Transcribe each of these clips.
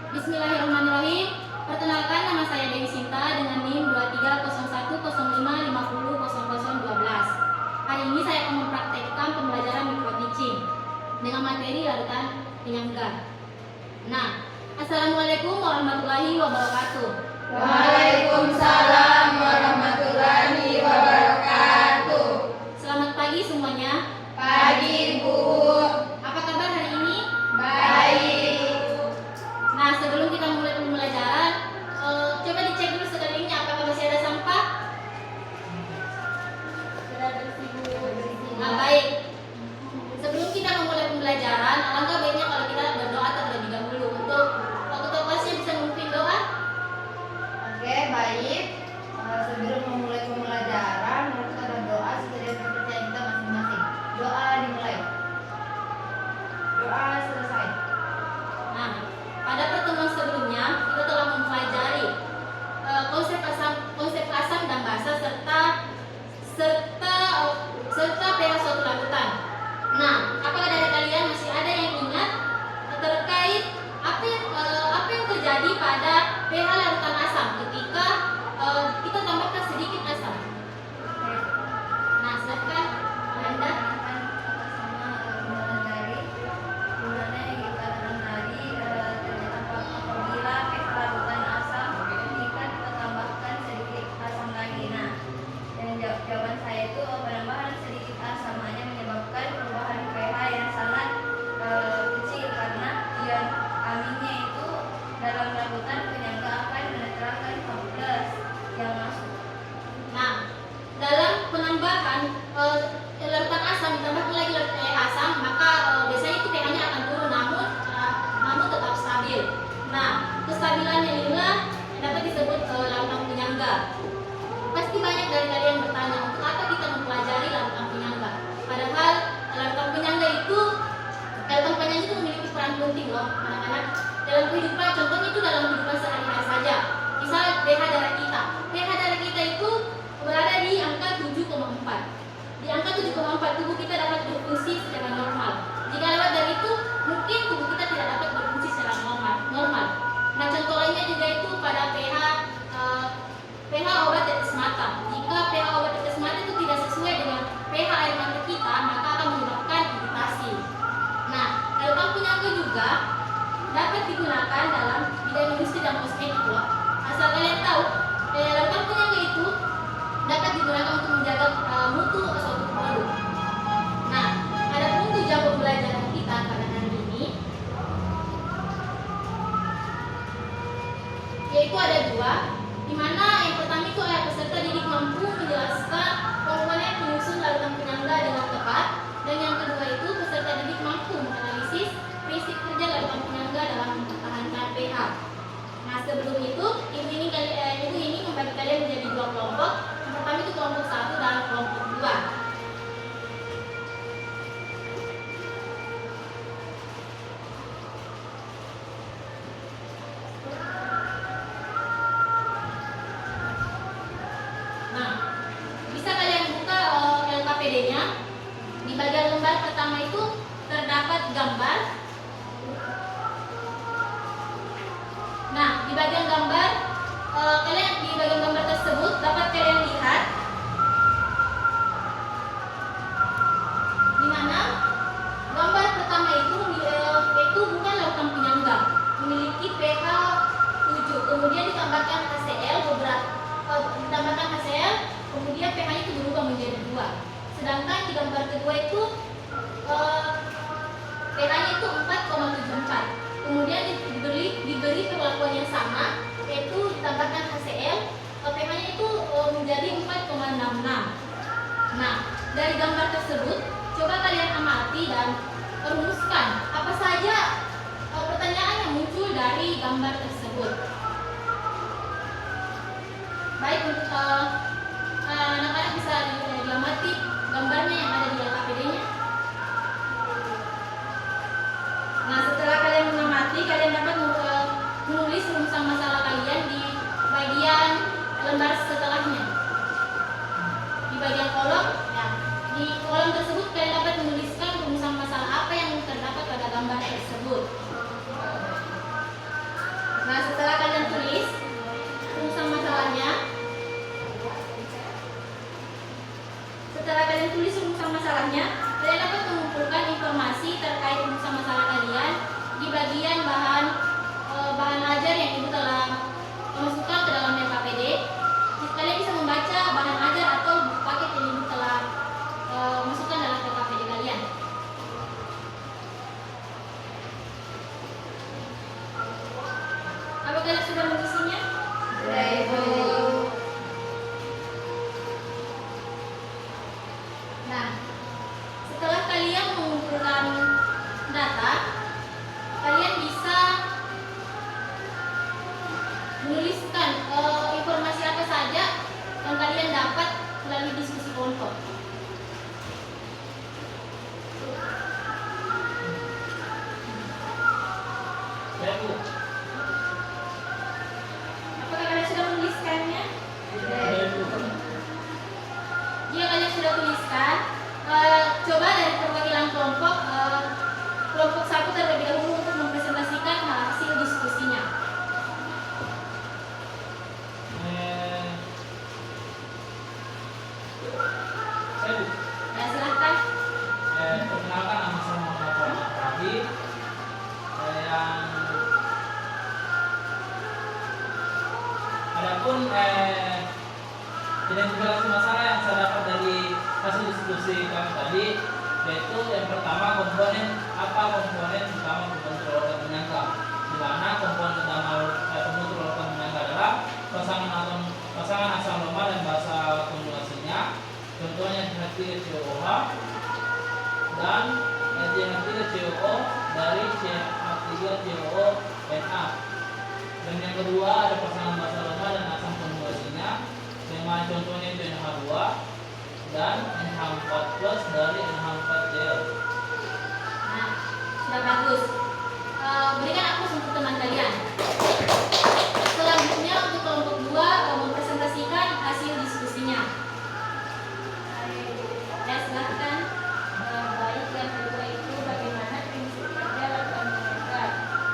Bismillahirrahmanirrahim. Perkenalkan, nama saya Dewi Sinta dengan NIM 230105500012. Hari ini saya akan mempraktekkan pembelajaran mikro teaching dengan materi larutan penyangga. Nah, Assalamualaikum warahmatullahi wabarakatuh. Waalaikumsalam warahmatullahi wabarakatuh. Selamat pagi semuanya. Pagi, Bu. Apa kabar hari ini? Baik. Nah, sebelum kita mulai pembelajaran, coba dicek dulu sekelilingnya apakah masih ada sampah? Sudah bersih, Bu. Nah, baik. Sebelum kita memulai pembelajaran, alangkah baiknya kalau kita berdoa terlebih dahulu. Untuk ketua kelasnya bisa memimpin doa. Oke, baik. Sebelum memulai pembelajaran, harus ada doa sesuai kepercayaan kita masing-masing. Doa dimulai. Doa selesai. Nah, pada pertemuan sebelumnya kita telah mempelajari konsep asam dan basa serta pH suatu larutan. Nah, apakah dari kalian masih ada yang ingat terkait apa yang terjadi pada pH larutan asam ketika kita tambahkan sedikit asam? Nah, silakan Anda. Jawaban saya itu penambahan sedikit asam hanya menyebabkan perubahan pH yang sangat kecil karena ion aminnya itu dalam larutan penyangga akan menetralkan H+ yang masuk. Nah, dalam penambahan larutan asam ditambahkan lagi larutan asam, maka biasanya itu pH-nya akan turun, namun tetap stabil. Nah, kestabilannya inilah yang dapat disebut larutan penyangga. Pasti banyak dari kalian bertanya, untuk apa kita mempelajari larutan penyangga? Padahal larutan penyangga itu memiliki peran penting loh, anak-anak. Dalam kehidupan, contohnya itu dalam kehidupan sehari-hari saja. Misal pH darah kita. pH darah kita itu berada di angka 7,4. Di angka 7,4 tubuh kita dapat berfungsi secara normal. Jika lewat dari itu, mungkin tubuh kita tidak dapat berfungsi secara normal. Nah, contoh lainnya juga itu pada pH obat tetes mata. Jika pH obat tetes mata itu tidak sesuai dengan pH air mata kita, maka akan menyebabkan iritasi. Nah, larutan penyangga juga dapat digunakan dalam bidang industri dan kosmetik loh. Asal kalian tahu, larutan penyangga itu dapat digunakan untuk menjaga mutu suatu produk. Nah, ada pun tujuan pembelajaran kita pada hari ini, yaitu ada dua, di mana yang pertama itu adalah peserta didik mampu menjelaskan komponen penyusun larutan penyangga dengan tepat, dan yang kedua itu peserta didik mampu menganalisis prinsip kerja larutan penyangga dalam mempertahankan pH. Nah, sebelum itu ibu ini membagi kalian menjadi dua kelompok. Yang pertama itu kelompok 1 dan kelompok 2. Nah, bisa kalian buka LKPD-nya. Di bagian lembar pertama itu terdapat gambar. Nah, di bagian gambar tersebut dapat kalian lihat di mana gambar pertama itu bukan larutan penyangga, memiliki pH 7, kemudian ditambahkan HCl kemudian pH-nya itu berubah menjadi 2. Sedangkan di gambar kedua itu pH-nya itu 4,74. Kemudian diberi perlakuan yang sama, yaitu ditambahkan HCl, pH-nya itu menjadi 4,66. Nah, dari gambar tersebut, coba kalian amati dan rumuskan apa saja pertanyaan yang muncul dari gambar tersebut. Baik, untuk anak-anak bisa diamati gambarnya yang ada di LKPD-nya. Nah, setelah kalian mengamati, kalian dapat menulis rumusan masalah kalian di bagian lembar setelahnya. Di bagian kolom, di kolom tersebut kalian dapat menuliskan rumusan masalah apa yang terdapat pada gambar tersebut. saya tulis rumusan masalahnya. Kalian dapat mengumpulkan informasi terkait rumusan masalah kalian di bagian bahan ajar yang ibu telah masukkan ke dalam LKPD. Kalian bisa membaca bahan ajar atau buku paket yang ibu telah masukkan dalam LKPD kalian. Apa kalian sudah mengisinya? Sudah, Ibu. Nah, setelah kalian mengumpulkan data, kalian bisa menuliskan informasi apa saja yang kalian dapat melalui diskusi kelompok. Ya, Bu. Apakah kalian sudah menuliskannya? Sudah, Ibu. Jika kalian sudah tuliskan, coba dari perwakilan kelompok, kelompok 1 terlebih dahulu untuk mempresentasikan hasil diskusinya. Saya, Bu. Ya, silahkan. Perkenalkan, nama saya Muhammad Rahmat Rabi. Yang adapun identifikasi masalah yang saya dapat dari hasil diskusi kami tadi, yaitu yang pertama komponen utama pembentuk organ penyangga, di mana komponen utama pembentuk organ penyangga adalah pasangan asam lemah dan basa konjugasinya. Contohnya CH3COOH dan CH3COO dari CH3COONA. Dan yang kedua ada pasangan basa lemah dan asam konjugasinya, dengan contohnya itu NH2 dan NH4+ dari NH4Cl. Nah, sudah bagus. Berikan aku untuk teman kalian. Selanjutnya untuk kelompok 2 mempresentasikan hasil diskusinya. Ya, silahkan. Baik, yang kedua itu bagaimana prinsip kerja lakukan penyangga.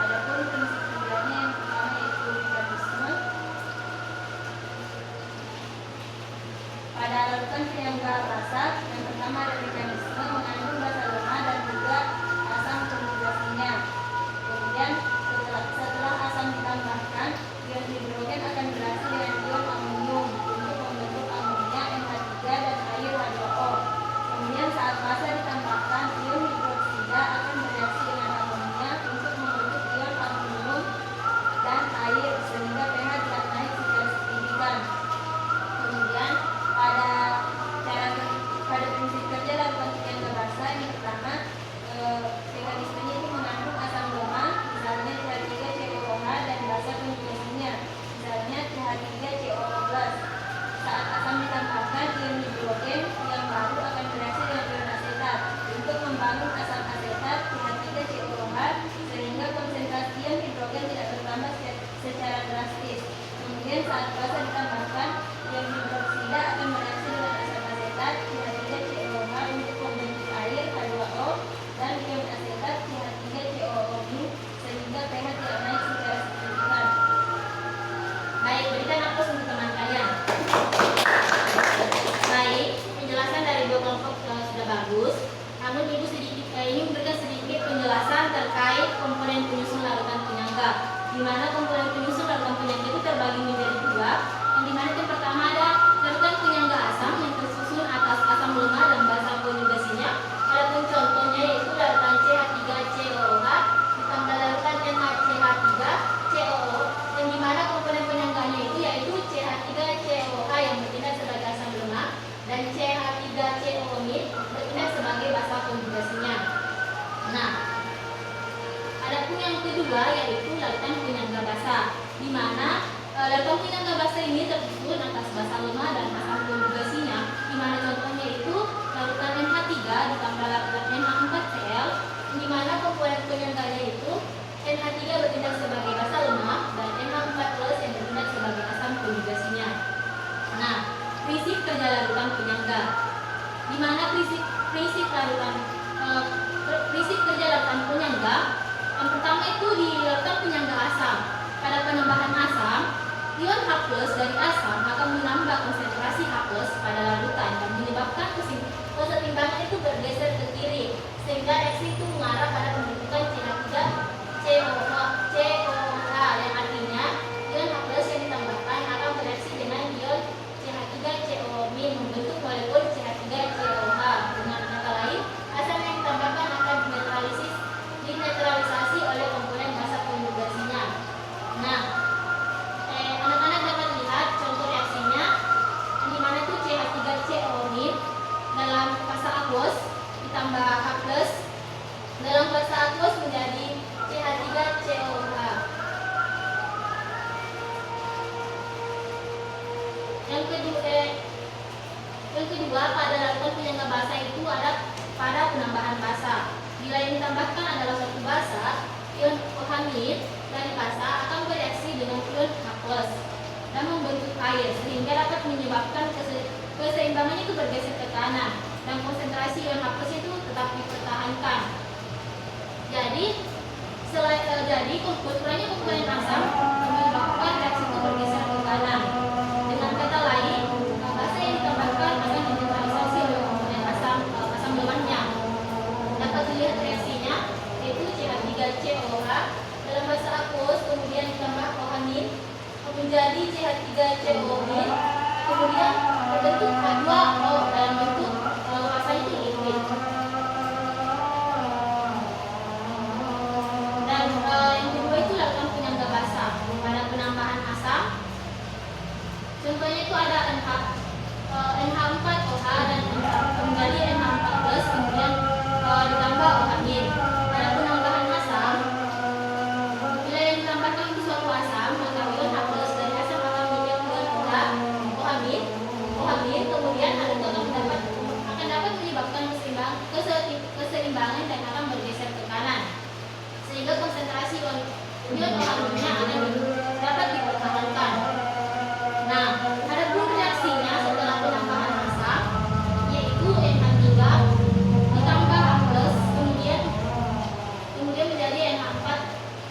Adapun prinsip kerjanya yang pertama yaitu mekanisme. Pada larutan penyangga basa, yang pertama ada mekanisme mengandung basa lemah dan juga asam konjugasinya. Kemudian setelah asam ditambahkan, ion hidrogen akan bereaksi dengan ion amonium untuk membentuk amonia NH3 dan air H2O. Kemudian saat basa ditambahkan, ion hidroksida akan bereaksi dengan amonia untuk membentuk ion amonium dan air sehingga pH tidak naik secara signifikan. Kemudian pada prinsip kerja lakukan penyangga basa yang pertama, mekanismenya itu mengandung asam lemah, misalnya CH3COOH dan basa konjugasinya, misalnya CH3COO+. Saat asam ditambahkan, ion hidrogen yang baru akan bereaksi dengan ion asetat untuk membangun asam asetat CH3COOH sehingga konsentrasi ion hidrogen tidak bertambah secara drastis. Kemudian saat basa ditambahkan, ion hidroksida akan bereaksi dengan asam asetat CH3COOH untuk membentuk air H2O dan ion asetat CH3COO- sehingga pH tidak naik secara signifikan. Baik, berikan aku untuk teman kalian. Baik, penjelasan dari dua kelompok sudah bagus. Namun ibu ini memberikan sedikit penjelasan terkait komponen penyusun larutan penyangga, di mana komponen penyusun larutan penyangga itu terbagi menjadi dua. Yang dimana yang pertama ada larutan penyangga asam yang tersusun atas asam lemah dan basa konjugasinya. Adapun contohnya yaitu larutan CH3COOH ditambah larutan NaCH3COO, yang dimana komponen penyangganya itu yaitu CH3COOH yang bertindak sebagai asam lemah dan CH3COO bertindak sebagai basa konjugasinya. Nah, adapun yang kedua yaitu larutan penyangga basa, di mana larutan penyangga basa ini tersusun atas basa lemah dan asam konjugasinya, di mana contohnya itu larutan NH3 ditambah larutan NH4Cl, di mana komponen penyangganya itu NH3 bertindak sebagai basa lemah dan NH4+ yang bertindak sebagai asam konjugasinya. Nah, prinsip kerja larutan penyangga, di mana prinsip kerja larutan penyangga yang pertama itu di larutan penyangga asam. Pada penambahan asam, ion H+ dari asam akan menambah konsentrasi H+ pada larutan dan menyebabkan kedua, pada larutan penyangga basa itu ada pada penambahan basa. Bila yang ditambahkan adalah suatu basa, ion OH- dari basa akan bereaksi dengan ion H+ dan membentuk air, sehingga dapat menyebabkan keseimbangannya itu bergeser ke kanan dan konsentrasi ion H+ itu tetap dipertahankan. Jadi ukurannya komponen asam menyebabkan reaksi itu bergeser ke kanan. Dengan kata lain, basa yang ditambahkan akan dinetralisasi oleh komponen asam lemahnya. Dapat dilihat reaksinya, yaitu CH3COOH dalam bahasa aqueous, kemudian ditambah OH- menjadi CH3COO-, kemudian terbentuk H2O dalam bentuk asam itu liquid. Dan yang kedua itu lakukan penyangga basa pada penambahan asam. Contohnya itu ada NH4OH dan menjadi NH4+, kemudian ditambah OH-. Pada penambahan asam, bila yang ditambahkan itu suatu asam, maka ion H+ dari asam akan menjadi ion OH-, kemudian hal itu akan dapat menyebabkan keseimbangan dan akan bergeser ke kanan, sehingga konsentrasi ion OH-nya akan dapat dipertahankan. Nah, ada pun reaksinya setelah penambahan asam, yaitu NH3 ditambah H+, kemudian menjadi NH4+.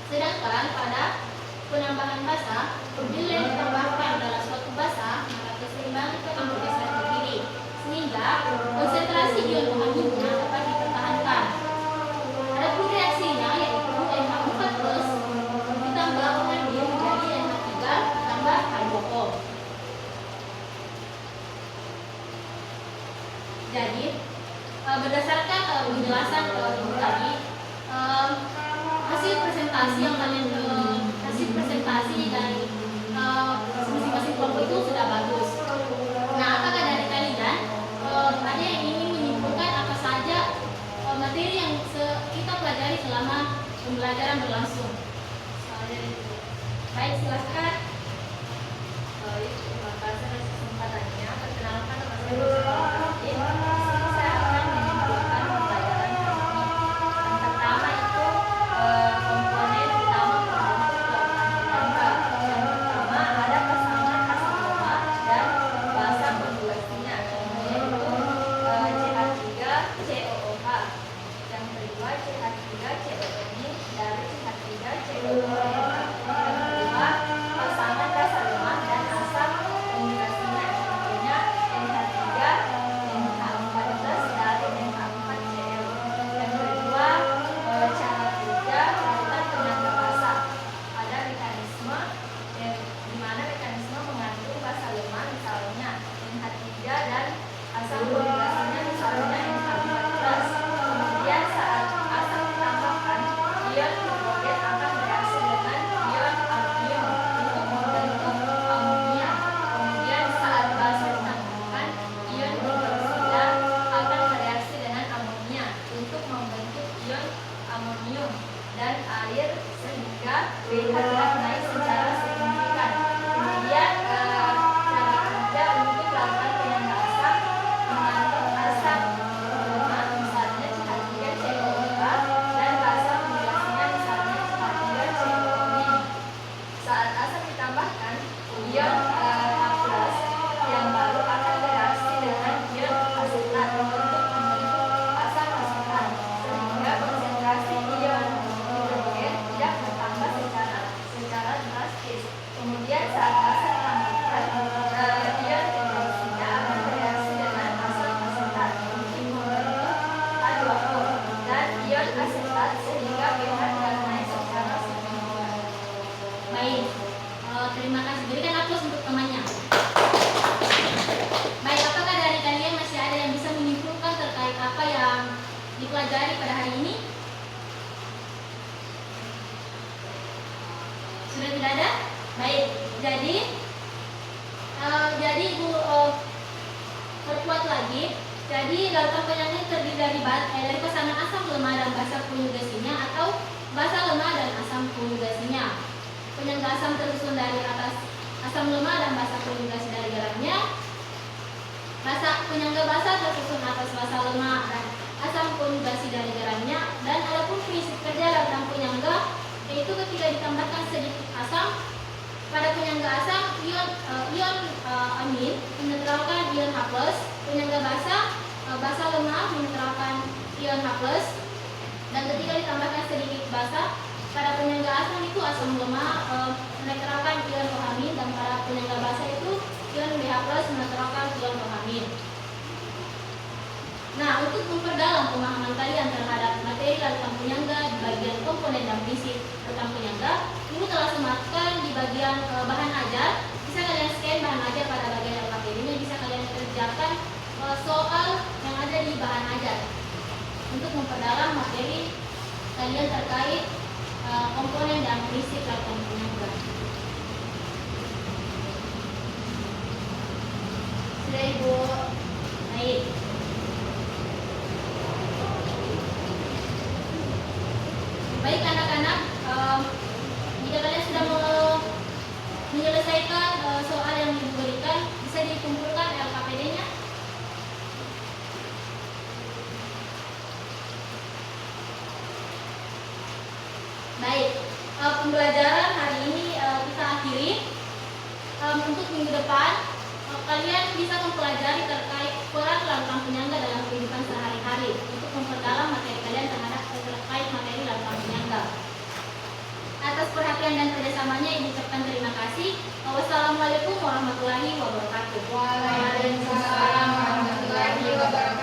Sedangkan pada penambahan basa, bila yang ditambahkan dalam suatu basa, maka keseimbangan itu akan bergeser ke kiri, sehingga konsentrasi ion OH-nya dapat dipertahankan. Ada pun reaksinya, yaitu NH4+ ditambah OH- menjadi NH3 tambah H2O. Jadi berdasarkan penjelasan ibu tadi, hasil presentasi dari masing-masing kelompok itu sudah bagus. Nah, apakah dari kalian ada yang ingin menyimpulkan apa saja materi yang kita pelajari selama pembelajaran berlangsung? Baik, silakan. Terima kasih atas kesempatannya. Perkenalkan nama saya Rosa Di sini saya akan menyimpulkan pembelajaran hari ini. Yang pertama itu komponen utama pembentuk larutan penyangga. Yang pertama ada pasangan asam lemah dan basa konjugasinya. Contohnya itu CH3COOH. Yang kedua CH3COO- dari CH3COO. Yang kedua pasangan dasar lemah dan asam konjugasinya. Contohnya NH3 NH4+ dari NH4Cl. Yang kedua cara kerja larutan penyangga basa. Ada mekanisme di mana mekanisme mengandung basa lemah, misalnya NH3 dan asam konjugasinya misalnya NH4+. Kemudian saat asam ditambahkan, ion hidrogen akan bereaksi dengan ion aluminium untuk membentuk amonia. Kemudian saat basa ditambahkan, ion hidroksida akan bereaksi dengan amonia untuk membentuk ion amonium dan air, sehingga pH naik secara signifikan. Kemudian cara kerja untuk larutan penyangga asam mengandung asam lemah misalnya CH3COOH dan basa konjugasinya misalnya CH3COO-. Saat asam ditambahkan, ion H+ yang baru akan bereaksi dengan ion asetat untuk membentuk asam asetat, sehingga konsentrasi ion hidrogen tidak bertambah secara drastis. Kemudian saat asam ditambahkan, ion hidroksida akan bereaksi dengan asam asetat untuk membentuk H2O dan ion asetat, sehingga pH naik secara signifikan. Baik, terima kasih. Berikan aplaus untuk temannya. Baik, apakah dari kalian masih ada yang bisa menyimpulkan terkait apa yang dipelajari pada hari ini? Sudah tidak ada? Baik, jadi Ibu perkuat lagi. Jadi larutan penyangga terdiri dari pasangan asam lemah dan basa konjugasinya atau basa lemah dan asam konjugasinya. Penyangga asam tersusun dari atas asam lemah dan basa konjugasi dari dalamnya. Bahasa penyangga bahasa tersusun atas bahasa lemah dan asam konjugasi dari gerannya, dan adapun prinsip kerja dalam penyangga yaitu ketika ditambahkan sedikit asam pada penyangga asam, ion amin menetralkan ion H+, penyangga basa lemah menetralkan ion H+, dan ketika ditambahkan sedikit basa pada penyangga asam itu asam lemah menetralkan ion OH- dan pada penyangga basa itu ion BH+ menetralkan ion OH-. Nah, untuk memperdalam pemahaman kalian terhadap materi larutan penyangga di bagian komponen dan prinsip tentang penyangga, Ibu telah sematkan di bagian bahan ajar. Bisa kalian scan bahan ajar pada bagian LKPD-nya, bisa kalian kerjakan soal yang ada di bahan ajar untuk memperdalam materi kalian terkait komponen dan prinsip larutan penyangga. Sudah Ibu? Baik. Baik anak-anak, jika kalian sudah menyelesaikan soal yang diberikan, bisa dikumpulkan LKPD-nya. Baik, pembelajaran hari ini kita akhiri. Untuk minggu depan, kalian bisa mempelajari terkait peran larutan penyangga dalam kehidupan sehari-hari untuk memperdalam materi kalian terkait materi larutan penyangga. Atas perhatian dan kerjasamanya Ibu ucapkan terima kasih. Wassalamualaikum warahmatullahi wabarakatuh. Waalaikumsalam warahmatullahi wabarakatuh.